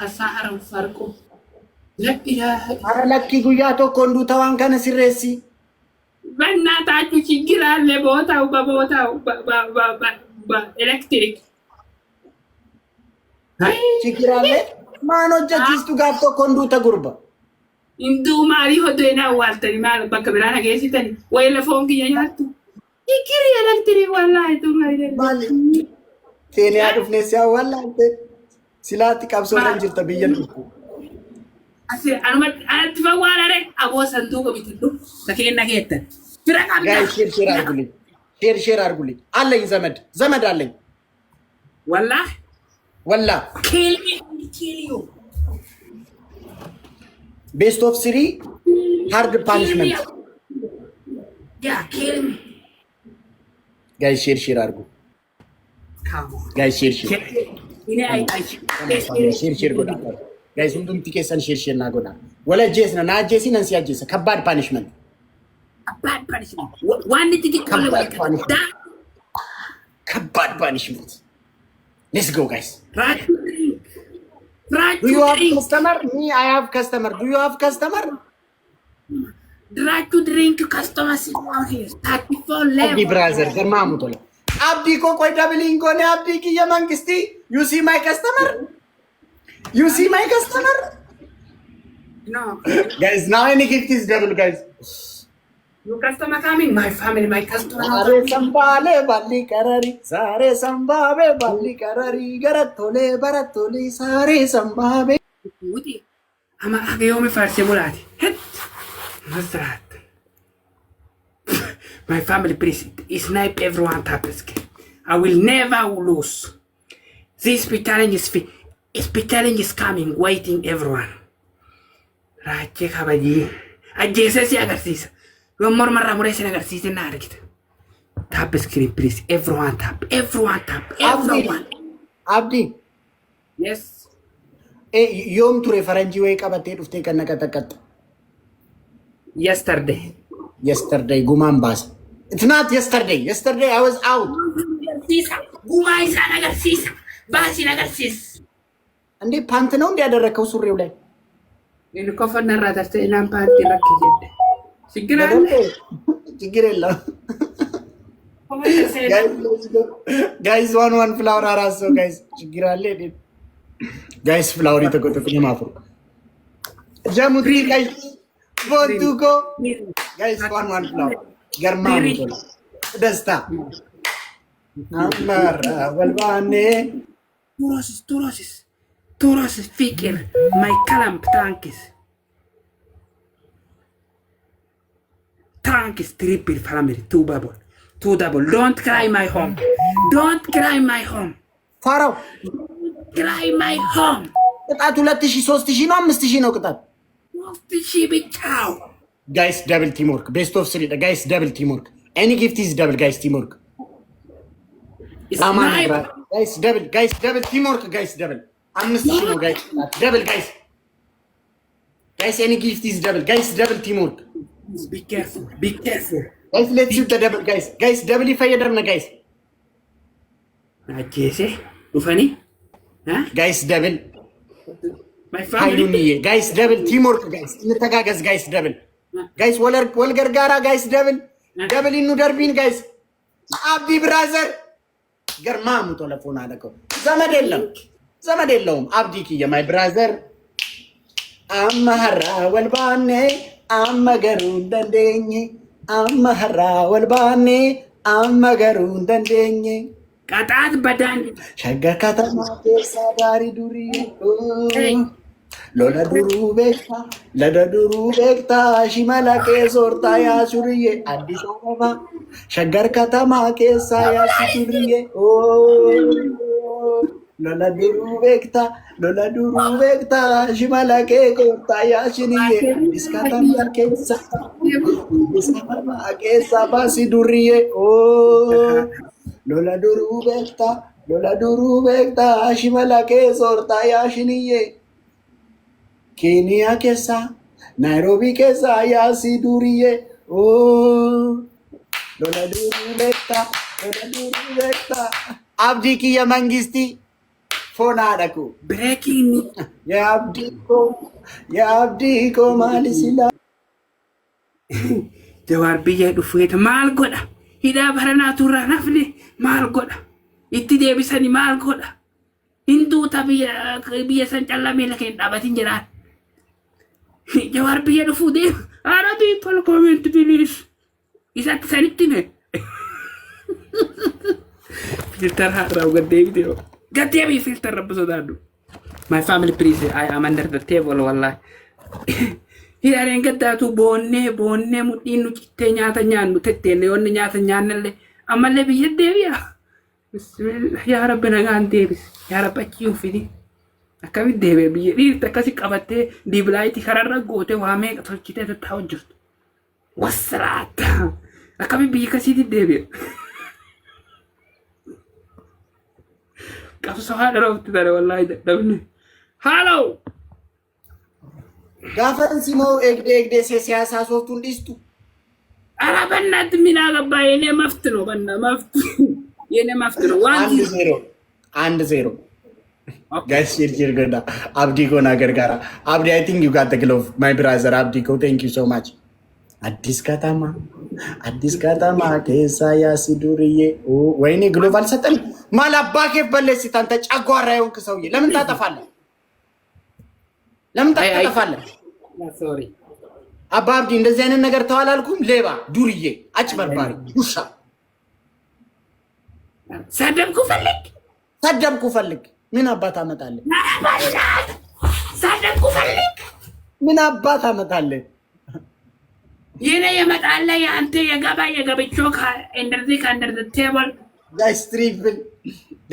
Kasaaran farqu. Lakkiidhaa. Ara lakkii guyyaa tokko hunduuta waan kana sirreessi. Bannaataa ችግራለ ቦታው በቦታው ኤሌክትሪክ ችግር አለ። ማን ሆጀቺስቱ ጋር tokko hunduuta gurba. Induu maali hodeena waltani maal bakka biraan geessitan way lafoon kiyya nyaattu. ችግር ኤሌክትሪክ wallahi tumayde. Maali? Keeniyaa dhufnee si awwaallante. Silaatti qabsoodhaan jirta biyya dhufu. Asii anatti fawwaalare aboo sanduuqa bitadhu sakeenna keettan. Fira qabda. Guys share arguli. አለኝ ዘመድ አለኝ። Wallah. Kill you. Best of 3 hard punishment. Yeah, kill me. Guys share argu. Come on. Guys share. Ini ay share goda. Guys hundumti keessan share na goda. Wala jesna na jesi nan siya jesa kabad punishment. A bad punishment. One need to get kabad punishment. Let's go, guys. Right. Do you have customer? Me, I have customer. Do you have customer? Try to drink customers in here. 34 level. Abdi brother, garmamu tola. Abdi ko koi doubling ko ne Abdi ki ye mangisti. You see my customer? You see my customer? No. Guys, now any gift is double, guys. Your customer coming, my family, my customer. Sare sambale balli karari, sare sambabe balli karari, baratole, sare sambabe. Uti, ama agayomi farse mulati. Het, nasrat. My family, please, snipe everyone tapesk. I will never lose. This challenge is coming, waiting everyone. Right, check habaji. Ajese si agarsis. Rumor marra mure sin agarsis na argit. Tap screen, please. Everyone tap. Everyone. Abdi. Yes. Yom ture faranji way qabate dhufte kan naqataqqat. Yesterday guman bas. It's not yesterday. Yesterday I was out. Guma isa agarsis. Basi agarsis. Ande pant ነው እንዲያደረከው ሱሪው ላይ እኔ ኮፈና ራታste ኢናም ፓርቲ ረክየደ ችግር የለም guys one flower araso guys ችግር አለ guys flower የተቆጠቁኝ ማፍሩ ጀሙትሪ guys ቦንቱኮ guys one flower ገርማሙ ደስታ አማራ ወልባኔ Turosis fikir, my kalam Tankis triple family, two double. Don't cry my home. Faro. Cry my home. ቅጣቱ 2000 3000 ነው 5000 ነው ቅጣት 5000 ብቻው guys double teamwork best of 3 guys double teamwork any gift is double guys teamwork guys double teamwork guys double 5000 ነው guys double guys any gift is double guys double teamwork be careful guys let's shoot the double guys double ይፈየደርና guys አጀሴ ኡፈኒ guys double my family guys double teamwork guys እንተጋገዝ guys double guys ወልገርጋራ guys double ኢኑ ደርቢን guys አብዲ ብራዘር ገርማሙ ቴሌፎን አለከው ዘመድ የለውም አብዲ ኪየ ማይ ብራዘር አማራ ወልባኔ አመገሩ እንደንደኝ አማራ ወልባኔ አመገሩ እንደንደኝ ቀጣት በዳን ሸገር ከተማ ተሳዳሪ ዱሪ ለደዱሩ ቤክታ ሽመላቄ ሶርታ ያሱርዬ አዲስ አበባ ሸገር ከተማ ኬሳ ያሱርዬ ለደዱሩ ቤክታ ሽመላቄ ሶርታ ያሽንዬ አዲስ ከተማ ኬሳ ባሲ ዱርዬ ለደዱሩ ቤክታ ሽመላቄ ሶርታ ያሽንዬ Kenya kesa, Nairobi kesa, yasi duriye. Oh, lola duru bekta. Abdi ki ya mangisti phone aadaku. Breaking news. የአብዲኮ ማሊሲላ Jawar biyya dhufeeta maal godha? Hidhaa baranaa turraa nafni maal godha? Itti deebisanii maal godha? Hinduuta biyya san callamee lafa hin dhaabatin jedhaan. Jawar biyya dhufuu deema. Ara people comment please. Isatti sanitti ne. Filter haadha gaddeebi deema. Gaddeebi filter rabbi sodaadhu. My family please, I am under the table wallahi. Hidhareen gaddaatu boonnee mudhiin nu cittee nyaata nyaannu tetteelle yoonni nyaata nyaannallee ammallee biyya deebi'a. Yaa Rabbi nagaan deebis. Yaa Rabbi achi hin fidi. Akkamitti deebi'a biyya dhiirti akkasi qabattee diibilaayitii kararra gootee waa meeqa tolchitee tattaa'u jirtu. Wassaraata. Akkamitti biyya kasiitti deebi'a. Qabsoo haadha roobti tare wallaahi dadhabne. Haaloo. ጋፈንሲ ሞ ኤግዴ ሲያሳ ሶፍቱን ዲስቱ አራ በእናት ምን አገባ የኔ መፍት ነው የኔ መፍት ነው 1-0 ጋይስ ሺር ገዳ አብዲኮ ነገር ጋራ አብዲ አይ ቲንክ ዩ ጋት ዘ ግሎቭ ማይ ብራዘር አብዲኮ ቴንክ ዩ ሶ ማች አዲስ ከተማ ከሳ ያሲዱርዬ ወይኔ ግሎቭ አልሰጠን ማላባከ በለሲ ታንተ ጫጓራ ይሁን ከሰውዬ ለምን ታጠፋለህ? ለምን ታጠፋለህ? ሶሪ አባብዲ እንደዚህ አይነት ነገር ተዋላልኩም። ሌባ ዱርዬ አጭበርባሪ ውሻ ሰደብኩ ፈልግ ምን አባት አመጣለህ? ሰደብኩ ፈልግ ምን አባት አመጣለህ? የኔ የመጣለ ያንተ የገበቾ እንደዚህ ከአንደር ዘ ቴብል ጋይስ ትሪፕል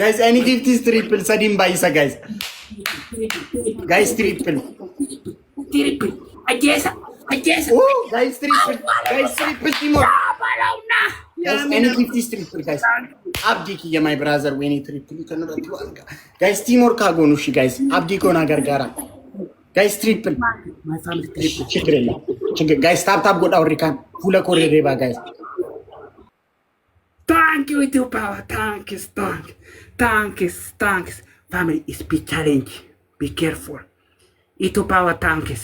ጋይስ ኤኒ ጊፍት ኢዝ ትሪፕል ሰዲም ባይሳ ጋይስ ትሪፕል አጀሳ ጋይስ ትሪፕል ቲሞር ጋይስ ኤኒ ጊፍት ኢዝ ትሪፕል ጋይስ አብዲክ የማይ ብራዘር ወይኔ ትሪፕል ከነረቱ አንጋ ጋይስ ቲሞር ካጎኑ እሺ ጋይስ አብዲኮ ነገር ጋራ ጋይስ ትሪፕል ማይ ፋሚሊ ትሪፕል ችግር ጋይስ ታፕ ጎዳ ወሪካን ሁለ ኮሬ ሬባ ጋይስ Thank you, YouTube power. Thanks. Family is big challenge. Be careful. YouTube power, thanks.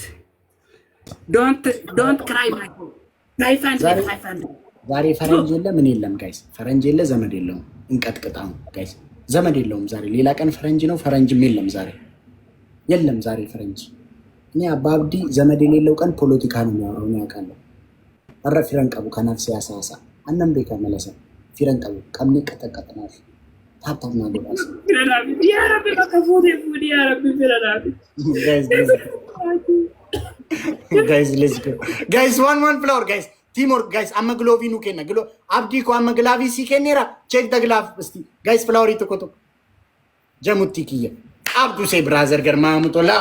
Don't cry, my boy. 500. ዛሬ ፈረንጅ የለ ምን የለም ጋይስ፣ ፈረንጅ የለ ዘመድ የለውም። እንቀጥቅጣው ጋይስ፣ ዘመድ የለውም ዛሬ። ሌላ ቀን ፈረንጅ ነው፣ ፈረንጅም የለም ዛሬ። የለም ዛሬ ፈረንጅ። እኔ አባብዲ ዘመድ የሌለው ቀን ፖለቲካ ነው የሚያወራው ነው ያውቃለሁ። አረፊረን ቀቡ ከናፍስ ያሳሳ አነም ቤካ መለሰ ፊረን ቀቡ ቀምኔ ቀጠቀጥናል ታታና ጎዳስ ያ ረቢ ለከፉሪ ያ ረቢ ቢራዳቢ guys let's go guys one floor guys teamwork guys amma glovi nu kenna glo abdi ko amma glavi si kenera check the glove asti guys flower ito ko to jamutti kiya abdu se brother garma mutola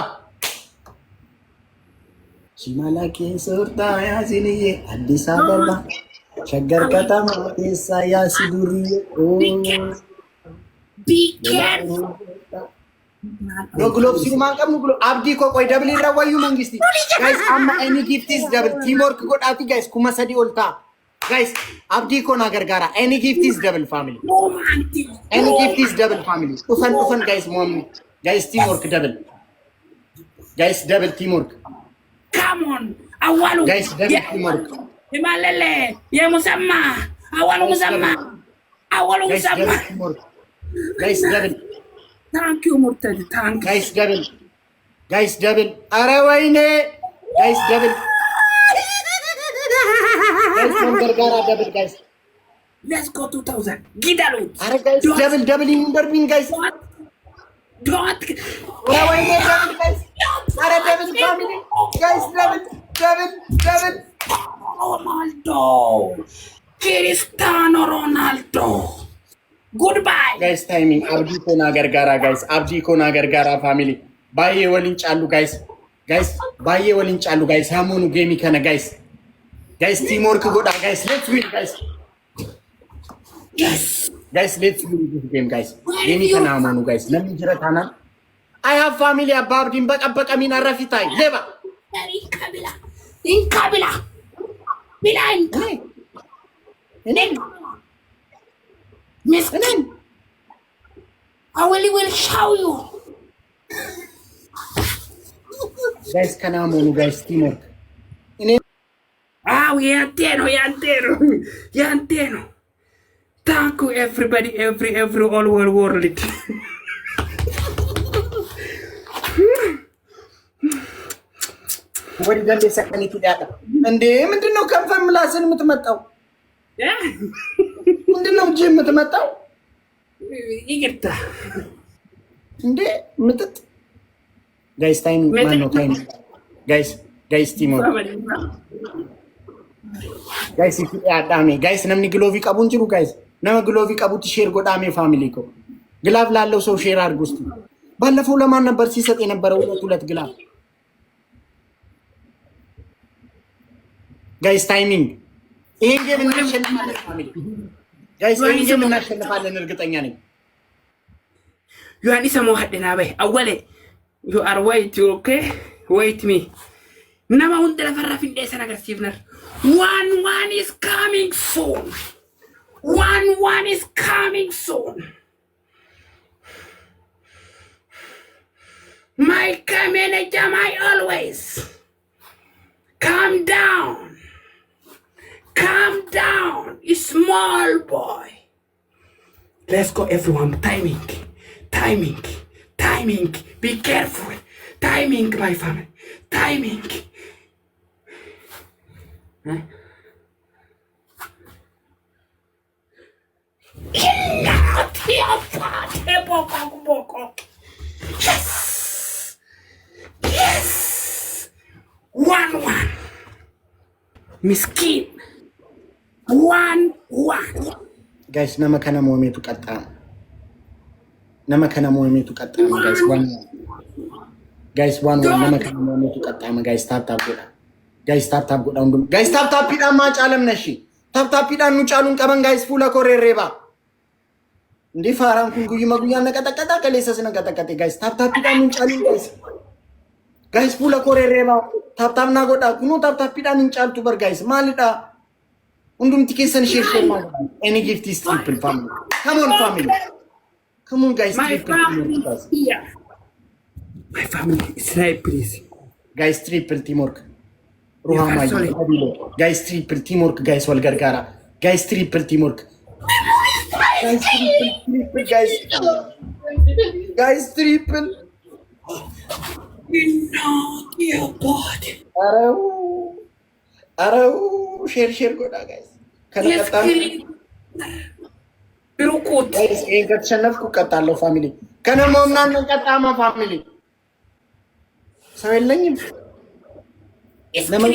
shimala ke sorta ya ziniye addis ababa shaggar katama esa ya siduriye be careful no gloves you man kam no gloves abdi ko koy double rawayu mangisti guys amma any gift is double teamwork ko dati guys kuma sadi olta guys abdi ko na gargara any gift is double family any gift is double family ufan guys mom guys teamwork double guys double teamwork come on awalu guys double teamwork himalele ya musamma awalu musamma guys double thank you murtad thank guys double are wayne guys double guys from gargara double guys let's go 2000 gidalu are guys double in berbin guys don't are wayne double guys are double family guys double Ronaldo Cristiano Ronaldo goodbye guys timing abdi ko na gargara guys abdi ko na gargara family baye walin chalu guys baye walin chalu guys hamunu game kana guys teamwork goda guys let's win guys yes let's win this game guys game kana hamunu guys namin jiratana I have family abdi mbaka min arafitai leba inkabila Miss I will show you. ጋይስ ከናሞኑ ጋይስ ቲምወርክ እኔ ያንተ ነው ታንኩ ኤቭሪባዲ ኤቭሪ ኦል ወርልድ ወዲ ገንደ ሰከኒቱ ዳታ እንዴ ምንድነው ከንፈር ምላስን የምትመጣው ምንድነው እጅ የምትመጣው ይቅርታ እንዴ ምጥጥ ጋይስ ታይም ማን ነው ታይም ጋይስ ቲሞ ጋይስ ያዳሜ ጋይስ ነምኒ ግሎቪ ቀቡን ጅሩ ጋይስ ነመ ግሎቪ ቀቡት ሼር ጎዳሜ ፋሚሊ ኮ ግላቭ ላለው ሰው ሼር አድርጉ እስቲ ባለፈው ለማን ነበር ሲሰጥ የነበረው ሁለት ግላቭ ጋይስ ታይሚንግ ይሄን ጌም እናሸንፋለን ፋሚሊ ጋይስ ይሄን ጌም እናሸንፋለን እርግጠኛ ነኝ ዮሐንስ ሰሞሃደና በይ አወለ you are wait okay wait me nama undra farra finde sanagar sivner 1-1 is coming soon 1-1 is coming soon my manager my always calm down small boy let's go everyone timing be careful timing my family timing yes 1-1 miskin 1-1 guys nama kana mometu qatta nama kana mometu qatta guys 1-1 nama kana mometu qatta guys tap goda undum guys tap pida ma caalam nashi tap pida nu caalun qaban guys fula korereba ndi faran kun guyima guyan naqatakata kalesas naqatakate guys tap pida nu caalun guys fula korereba tap na goda kunu tap pida nu caaltu bar guys malida undum tikesen share ma any gift is triple family come on guys my family snipe please guys triple teamwork ruhama guys triple teamwork guys wal gargara guys triple teamwork guys triple no dear god arau share goda guys kana kata birukut guys engat chanafku katalo family kana momnan katama family sawellaኝም ለምን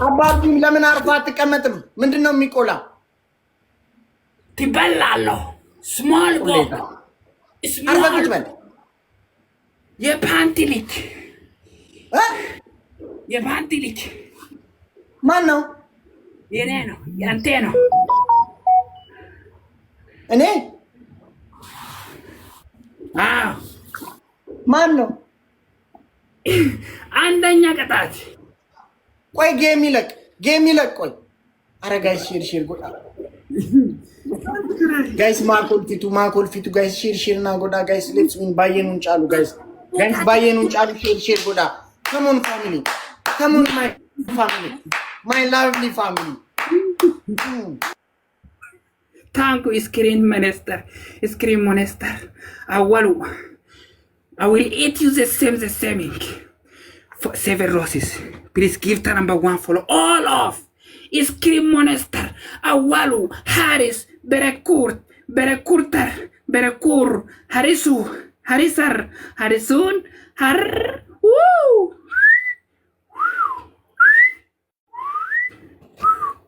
አባቢ ለምን አርፋ አትቀመጥም ምንድነው የሚቆላ ትበላለህ ስሞል ቦይ አርፋ ትበል የፓንቲ ልጅ ማን ነው የኔ ነው ያንተ ነው እኔ ማን ነው አንደኛ ቅጣት ቆይ ጌም ይለቅ ቆይ አረ ጋይስ ሼር ጎዳ ጋይስ ማኮል ፊቱ ጋይስ ሼር እና ጎዳ ጋይስ ሌትስ ዊን ባየኑን ጫሉ ጋይስ ባየኑን ጫሉ ሼር ጎዳ come on my family my lovely family ታንኩ screen monster አወሉ I will eat you the same for 7 roses. Please give the number 1 follow all of Scream Monster, Awalu, Haris, Berekur, Harisu, Harisar, Harisun, Woo!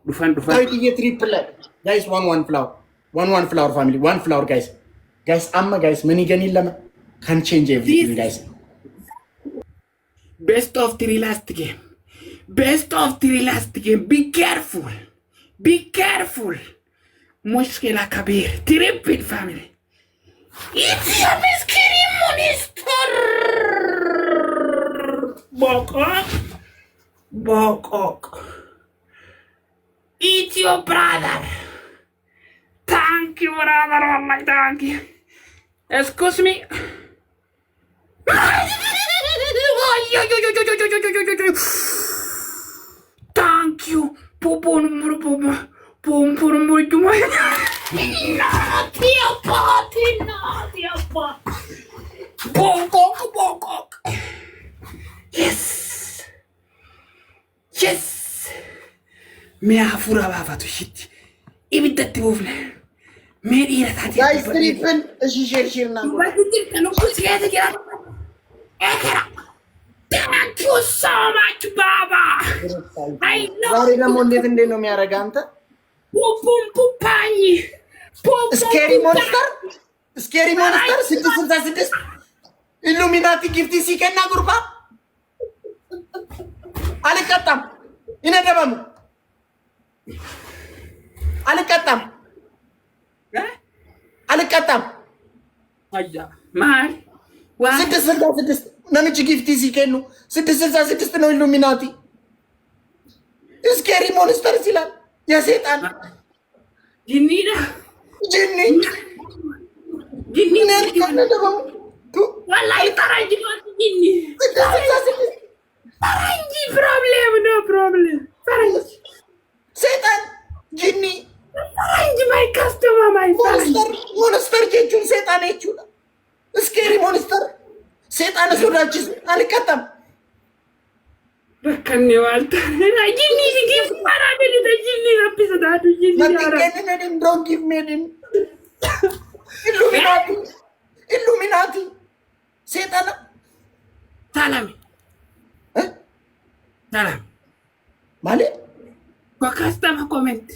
Dufan. Triple. Guys, 1-1 flower. 1-1 flower family. 1 flower, guys. Guys, amma guys, many ganilla can change everything, guys. Best of 3 last game. Be careful. Mushkila kabir. Triple family. It's your Scream Monster. Bokok. It's your brother. Thank you, brother. Wallahi, thank you. Excuse me. Thank you. Popon muito mais. Bokok. Yes. Yes. Me afura baba to shit. Ibidati bufne. Me irata. ጋይስ ትሪፕል እሺ ሼርና Thank you so much, Baba. I know. ዛሬ ደግሞ እንዴት ነው የሚያደርግ አንተ? ፑፓኝ ስኬሪ ሞንስተር 666 ኢሉሚናቲ ጊፍቲ ሲከና ጉርባ አልቀጣም ይነደበሙ አልቀጣም አያ ማር 666 ነምጭ ጊፍቲ ሲከኑ 666 ነው ኢሉሚናቲ ስኬሪ ሞንስተር ሲላል የሰይጣን ጂኒዳ ጂኒ ነደበሙ wallahi taranji ጂኒ taranji problem taranji ሰይጣን ጂኒ taranji my customer my ሞንስተር ጀጁን ሰይጣን እቹላ ስኬሪ ሞንስተር ሰይጣን ሱራጅ አልቀጣም በከኔ ዋልታ ጂኒ ጊፍ ማራበል ጂኒ አብሰዳዱ ጂኒ ማትከነን ዶንት ጊቭ ሜድን ኢሉሚናቲ ሰይጣን ሰላም ማለት ማለት ከስተመር ኮሜንት